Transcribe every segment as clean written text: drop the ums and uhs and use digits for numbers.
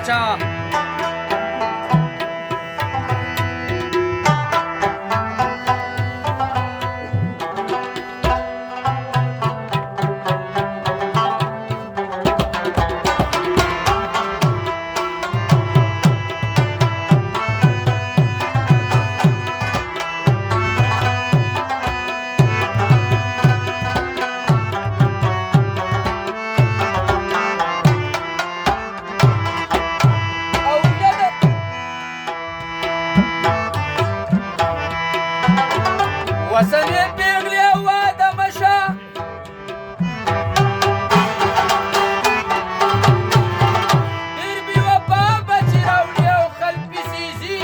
باچا وسنې پیغلې واده مشه ډېر بې وفا بچې راوړي او خلک پسې ځي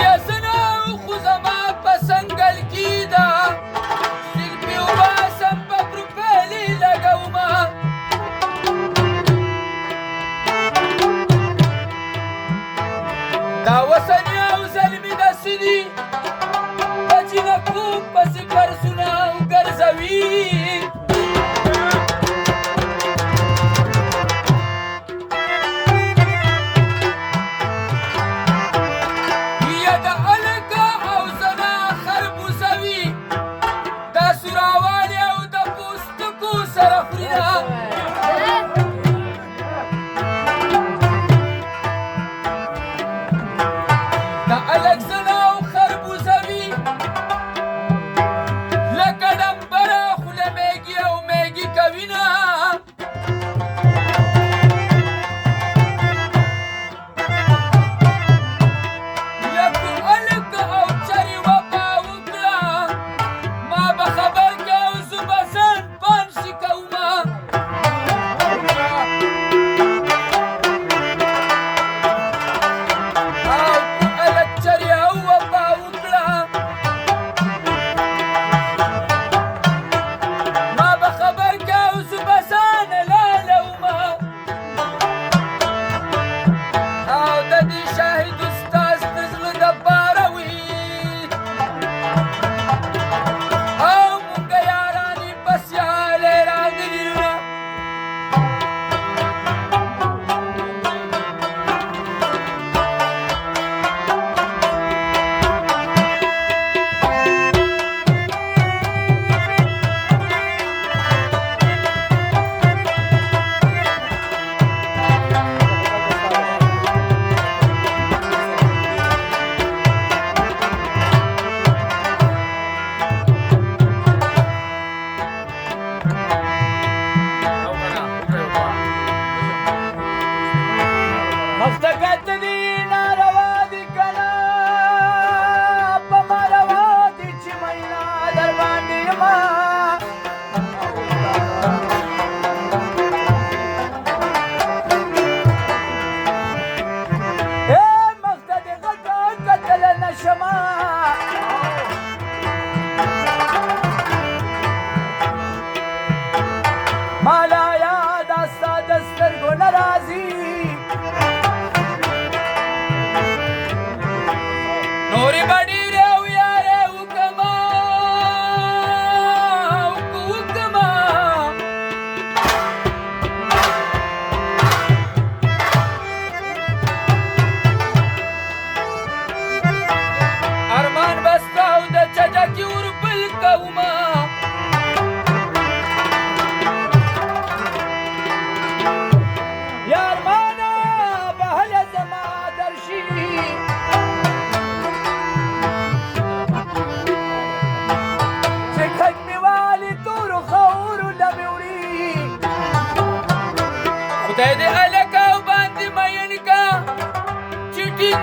یا زنه خو زما په سنګل کې ده سلفي وباسم په پروفایل یې لګومه دا وسنې او زلمي داسې دي په جینکو پسې کرسونه وګرځوي یا د هلکه او زنه خربوزه وي دا سوراوالي او د پوستکو سره خوري دا الک زنه او خربوزه وي لکه ډمبره خوله میږي او میږي کوینه یکو الک او چرې وفا وکړه ما به خبر کې او زه به ځان پانسي کومه مفتقت دی ناروا دی کنا په ما روا دی چې مینا در باندې یما مخته دې غټه کتل نشما مالا یاد استا د سترګو نه راځي نورې به ډېرې او یارې وکړمه وکړمه ارمان به ستا او د چټکي وربل کومه یا ارمانه به هله زما درشي خدای دې هلکه او باندې مین کا چې ټینګ